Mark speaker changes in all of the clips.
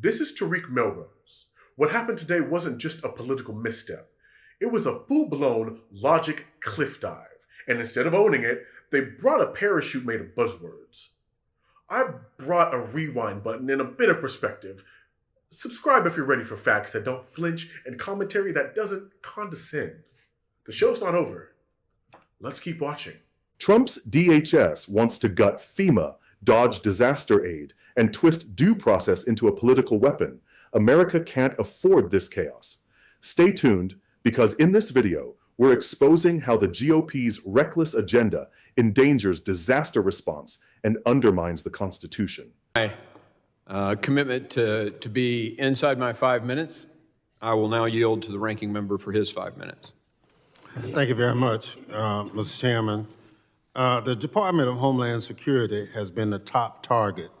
Speaker 1: This is Tariq Melrose. What happened today wasn't just a political misstep. It was a full-blown logic cliff dive. And instead of owning it, they brought a parachute made of buzzwords. I brought a rewind button and a bit of perspective. Subscribe if you're ready for facts that don't flinch and commentary that doesn't condescend. The show's not over. Let's keep watching.
Speaker 2: Trump's DHS wants to gut FEMA, dodge disaster aid, and twist due process into a political weapon. America can't afford this chaos. Stay tuned, because in this video, we're exposing how the GOP's reckless agenda endangers disaster response and undermines the Constitution.
Speaker 3: My commitment to be inside my 5 minutes, I will now yield to the ranking member for his 5 minutes.
Speaker 4: Thank you very much, Mr. Chairman. The Department of Homeland Security has been the top target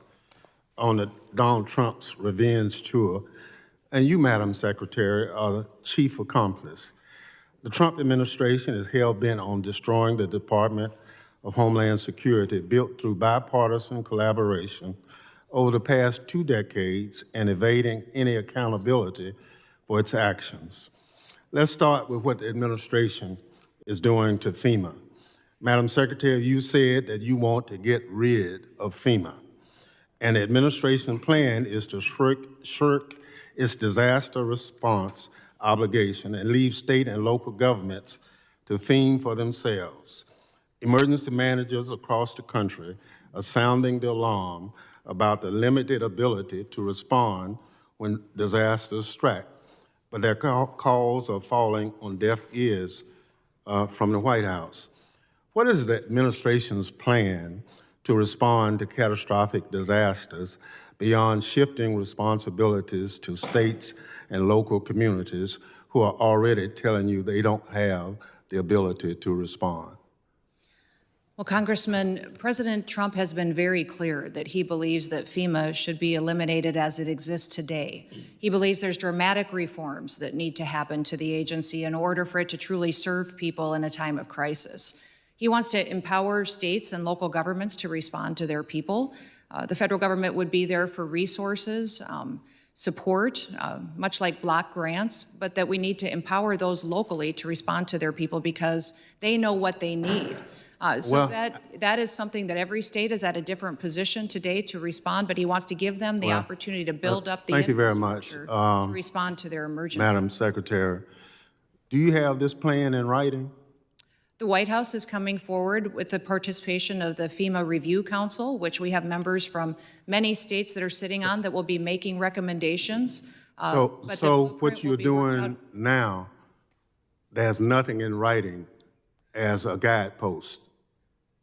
Speaker 4: on Donald Trump's revenge tour, and you, Madam Secretary, are the chief accomplice. The Trump administration is hell-bent on destroying the Department of Homeland Security, built through bipartisan collaboration over the past 2 decades and evading any accountability for its actions. Let's start with what the administration is doing to FEMA. Madam Secretary, you said that you want to get rid of FEMA, and the administration plan is to shirk its disaster response obligation and leave state and local governments to fend for themselves. Emergency managers across the country are sounding the alarm about the limited ability to respond when disasters strike, but their calls are falling on deaf ears from the White House. What is the administration's plan to respond to catastrophic disasters beyond shifting responsibilities to states and local communities who are already telling you they don't have the ability to respond?
Speaker 5: Well, Congressman, President Trump has been very clear that he believes that FEMA should be eliminated as it exists today. He believes there's dramatic reforms that need to happen to the agency in order for it to truly serve people in a time of crisis. He wants to empower states and local governments to respond to their people. The federal government would be there for resources, support, much like block grants, but that we need to empower those locally to respond to their people because they know what they need. That is something that every state is at a different position today to respond, but he wants to give them the opportunity to build up the infrastructure to respond to their emergency.
Speaker 4: Madam Secretary, do you have this plan in writing?
Speaker 5: The White House is coming forward with the participation of the FEMA Review Council, which we have members from many states that are sitting on that will be making recommendations.
Speaker 4: So what you're doing now, there's nothing in writing as a guidepost?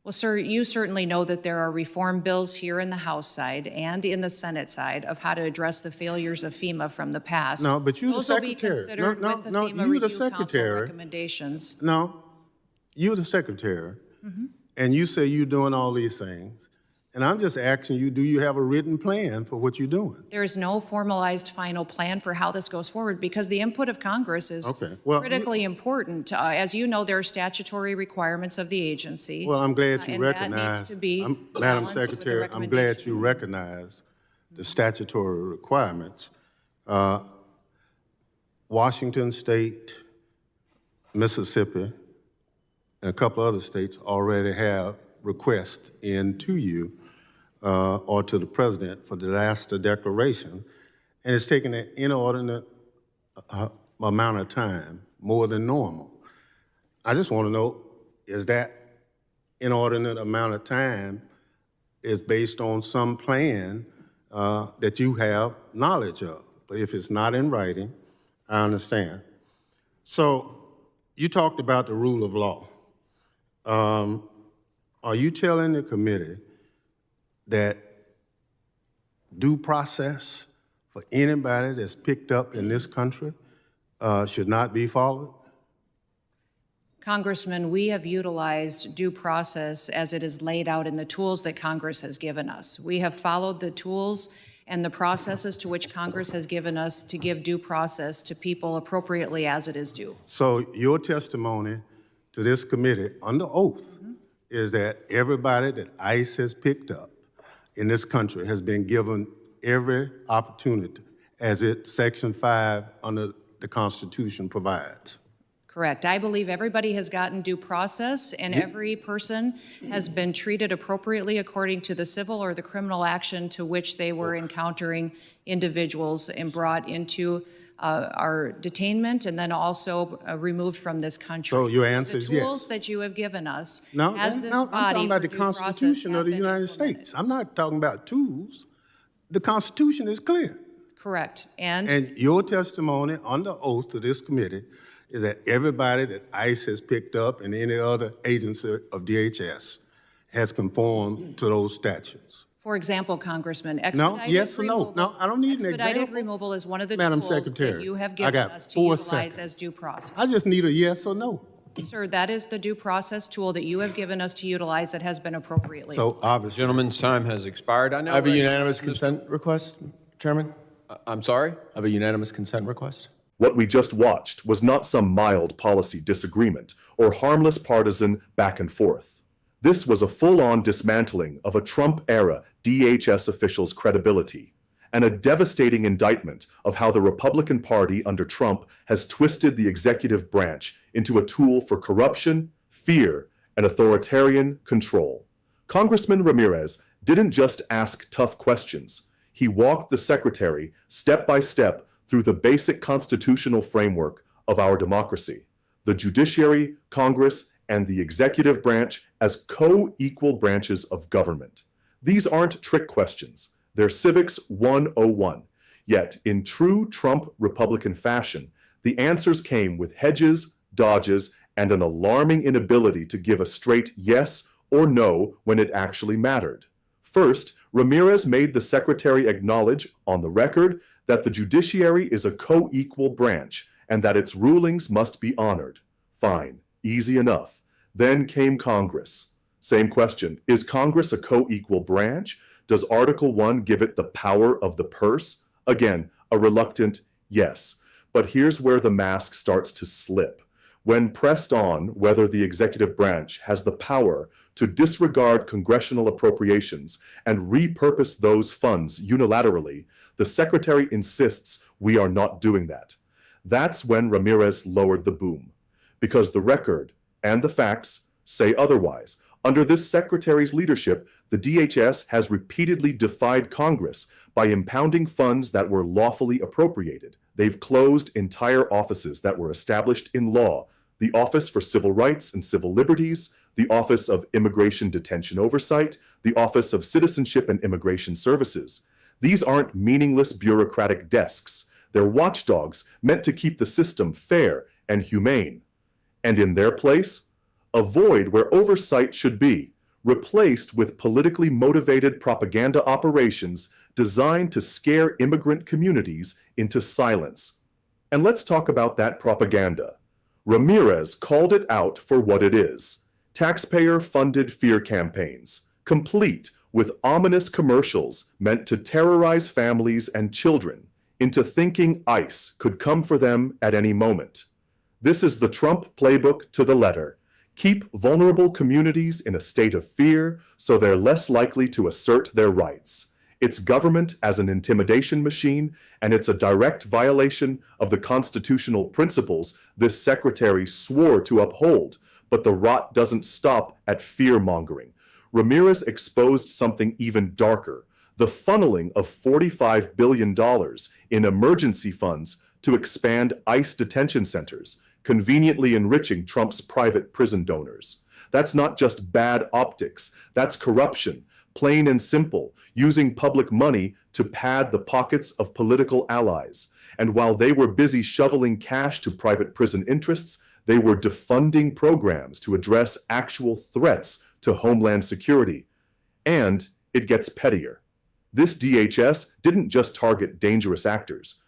Speaker 5: Well, sir, you certainly know that there are reform bills here in the House side and in the Senate side of how to address the failures of FEMA from the past.
Speaker 4: No, but you're the
Speaker 5: Those will be
Speaker 4: secretary.
Speaker 5: considered with the FEMA Review Council recommendations.
Speaker 4: No, you're the secretary, and you say you're doing all these things. And I'm just asking you, do you have a written plan for what you're doing?
Speaker 5: There is no formalized final plan for how this goes forward because the input of Congress is critically important. As you know, there are statutory requirements of the agency.
Speaker 4: Well, I'm glad you recognize,
Speaker 5: that needs to be
Speaker 4: Madam Secretary, I'm glad you recognize the statutory requirements. Washington State, Mississippi, and a couple other states already have requests to you or to the president for disaster declaration, and it's taken an inordinate amount of time, more than normal. I just want to know, is that inordinate amount of time is based on some plan that you have knowledge of? But if it's not in writing, I understand. So you talked about the rule of law. Are you telling the committee that due process for anybody that's picked up in this country should not be followed?
Speaker 5: Congressman, we have utilized due process as it is laid out in the tools that Congress has given us. We have followed the tools and the processes to which Congress has given us to give due process to people appropriately as it is due.
Speaker 4: So your testimony to this committee under oath is that everybody that ICE has picked up in this country has been given every opportunity as Section 5 under the Constitution provides?
Speaker 5: Correct. I believe everybody has gotten due process, and every person has been treated appropriately according to the civil or the criminal action to which they were encountering individuals and brought into our detainment and then also removed from this country.
Speaker 4: So your answer is yes.
Speaker 5: The tools that you have given us
Speaker 4: No,
Speaker 5: as this
Speaker 4: I'm
Speaker 5: body
Speaker 4: talking about
Speaker 5: for
Speaker 4: the
Speaker 5: due process
Speaker 4: Constitution of
Speaker 5: have
Speaker 4: the
Speaker 5: been
Speaker 4: United
Speaker 5: implemented.
Speaker 4: States. I'm not talking about tools. The Constitution is clear.
Speaker 5: Correct. And
Speaker 4: your testimony under oath to this committee is that everybody that ICE has picked up and any other agency of DHS has conformed to those statutes.
Speaker 5: for example, Congressman,
Speaker 4: No, yes or no? No, I don't need an
Speaker 5: expedited
Speaker 4: example.
Speaker 5: removal is one of the
Speaker 4: Madam
Speaker 5: tools
Speaker 4: Secretary,
Speaker 5: that you have
Speaker 4: I
Speaker 5: given
Speaker 4: got
Speaker 5: us to
Speaker 4: 4
Speaker 5: utilize
Speaker 4: seconds.
Speaker 5: as due process.
Speaker 4: I just need a yes or no.
Speaker 5: Sir, that is the due process tool that you have given us to utilize that has been appropriately.
Speaker 4: So obviously,
Speaker 3: Gentleman's time has expired. I now
Speaker 6: I have a
Speaker 3: recognize
Speaker 6: unanimous consent request, Chairman.
Speaker 3: I'm sorry?
Speaker 6: I have a unanimous consent request.
Speaker 2: What we just watched was not some mild policy disagreement or harmless partisan back and forth. This was a full-on dismantling of a Trump-era DHS official's credibility and a devastating indictment of how the Republican Party under Trump has twisted the executive branch into a tool for corruption, fear, and authoritarian control. Congressman Ramirez didn't just ask tough questions. He walked the secretary step by step through the basic constitutional framework of our democracy, the judiciary, Congress, and the executive branch as co-equal branches of government. These aren't trick questions. They're Civics 101. Yet, in true Trump Republican fashion, the answers came with hedges, dodges, and an alarming inability to give a straight yes or no when it actually mattered. First, Ramirez made the secretary acknowledge, on the record, that the judiciary is a co-equal branch and that its rulings must be honored. Fine, easy enough. Then came Congress. Same question, is Congress a co-equal branch? Does Article 1 give it the power of the purse? Again, a reluctant yes. But here's where the mask starts to slip. When pressed on whether the executive branch has the power to disregard congressional appropriations and repurpose those funds unilaterally, the secretary insists we are not doing that. That's when Ramirez lowered the boom, because the record and the facts say otherwise. Under this secretary's leadership, the DHS has repeatedly defied Congress by impounding funds that were lawfully appropriated. They've closed entire offices that were established in law: the Office for Civil Rights and Civil Liberties, the Office of Immigration Detention Oversight, the Office of Citizenship and Immigration Services. These aren't meaningless bureaucratic desks. They're watchdogs meant to keep the system fair and humane. And in their place, a void where oversight should be, replaced with politically motivated propaganda operations designed to scare immigrant communities into silence. And let's talk about that propaganda. Ramirez called it out for what it is: taxpayer-funded fear campaigns, complete with ominous commercials meant to terrorize families and children into thinking ICE could come for them at any moment. This is the Trump playbook to the letter. Keep vulnerable communities in a state of fear so they're less likely to assert their rights. It's government as an intimidation machine, and it's a direct violation of the constitutional principles this secretary swore to uphold. But the rot doesn't stop at fear-mongering. Ramirez exposed something even darker: the funneling of $45 billion in emergency funds to expand ICE detention centers, conveniently enriching Trump's private prison donors. That's not just bad optics, that's corruption, plain and simple, using public money to pad the pockets of political allies. And while they were busy shoveling cash to private prison interests, they were defunding programs to address actual threats to Homeland Security. And it gets pettier. This DHS didn't just target dangerous actors.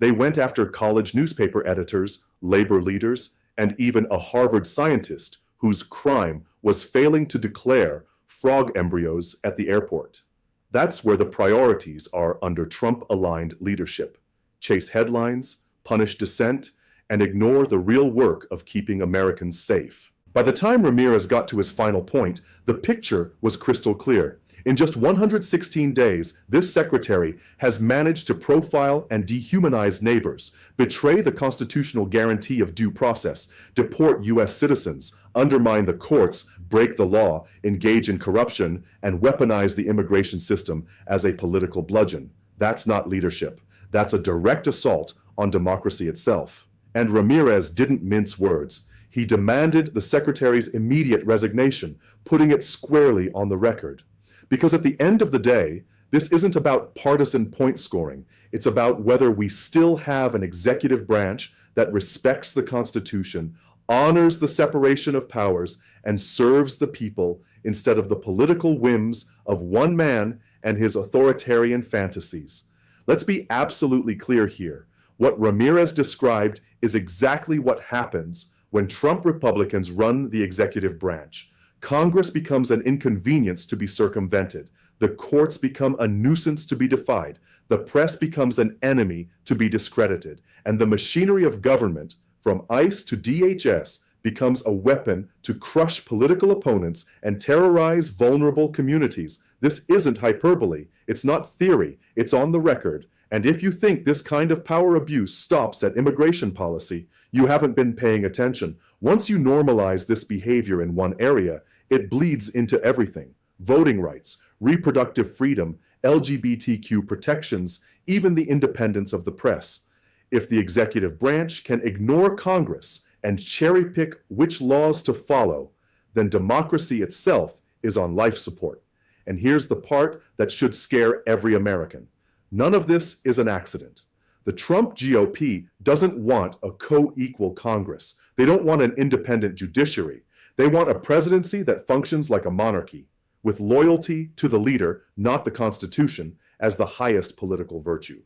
Speaker 2: They went after college newspaper editors, labor leaders, and even a Harvard scientist whose crime was failing to declare frog embryos at the airport. That's where the priorities are under Trump-aligned leadership: chase headlines, punish dissent, and ignore the real work of keeping Americans safe. By the time Ramirez got to his final point, the picture was crystal clear. In just 116 days, this secretary has managed to profile and dehumanize neighbors, betray the constitutional guarantee of due process, deport U.S. citizens, undermine the courts, break the law, engage in corruption, and weaponize the immigration system as a political bludgeon. That's not leadership. That's a direct assault on democracy itself. And Ramirez didn't mince words. He demanded the secretary's immediate resignation, putting it squarely on the record. Because at the end of the day, this isn't about partisan point scoring. It's about whether we still have an executive branch that respects the Constitution, honors the separation of powers, and serves the people instead of the political whims of one man and his authoritarian fantasies. Let's be absolutely clear here. What Ramirez described is exactly what happens when Trump Republicans run the executive branch. Congress becomes an inconvenience to be circumvented. The courts become a nuisance to be defied. The press becomes an enemy to be discredited. And the machinery of government, from ICE to DHS, becomes a weapon to crush political opponents and terrorize vulnerable communities. This isn't hyperbole. It's not theory. It's on the record. And if you think this kind of power abuse stops at immigration policy, you haven't been paying attention. Once you normalize this behavior in one area, it bleeds into everything. Voting rights, reproductive freedom, LGBTQ protections, even the independence of the press. If the executive branch can ignore Congress and cherry-pick which laws to follow, then democracy itself is on life support. And here's the part that should scare every American. None of this is an accident. The Trump GOP doesn't want a co-equal Congress. They don't want an independent judiciary. They want a presidency that functions like a monarchy, with loyalty to the leader, not the Constitution, as the highest political virtue.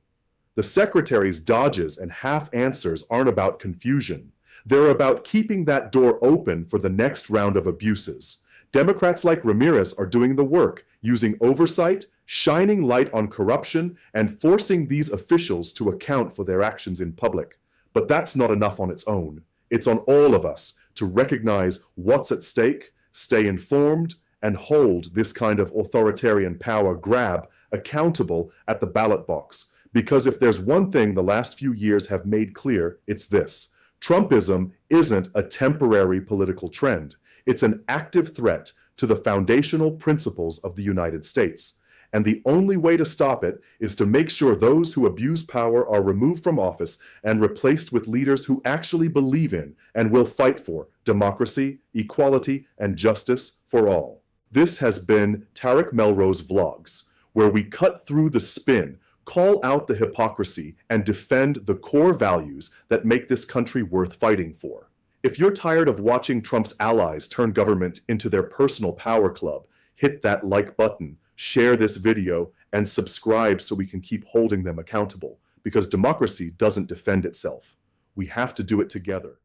Speaker 2: The secretary's dodges and half answers aren't about confusion. They're about keeping that door open for the next round of abuses. Democrats like Ramirez are doing the work, using oversight, shining light on corruption, and forcing these officials to account for their actions in public. But that's not enough on its own. It's on all of us to recognize what's at stake, stay informed, and hold this kind of authoritarian power grab accountable at the ballot box. Because if there's one thing the last few years have made clear, it's this. Trumpism isn't a temporary political trend. It's an active threat to the foundational principles of the United States. And the only way to stop it is to make sure those who abuse power are removed from office and replaced with leaders who actually believe in and will fight for democracy, equality, and justice for all. This has been Tarek Melrose Vlogs, where we cut through the spin, call out the hypocrisy, and defend the core values that make this country worth fighting for. If you're tired of watching Trump's allies turn government into their personal power club, hit that like button, share this video, and subscribe so we can keep holding them accountable, because democracy doesn't defend itself. We have to do it together.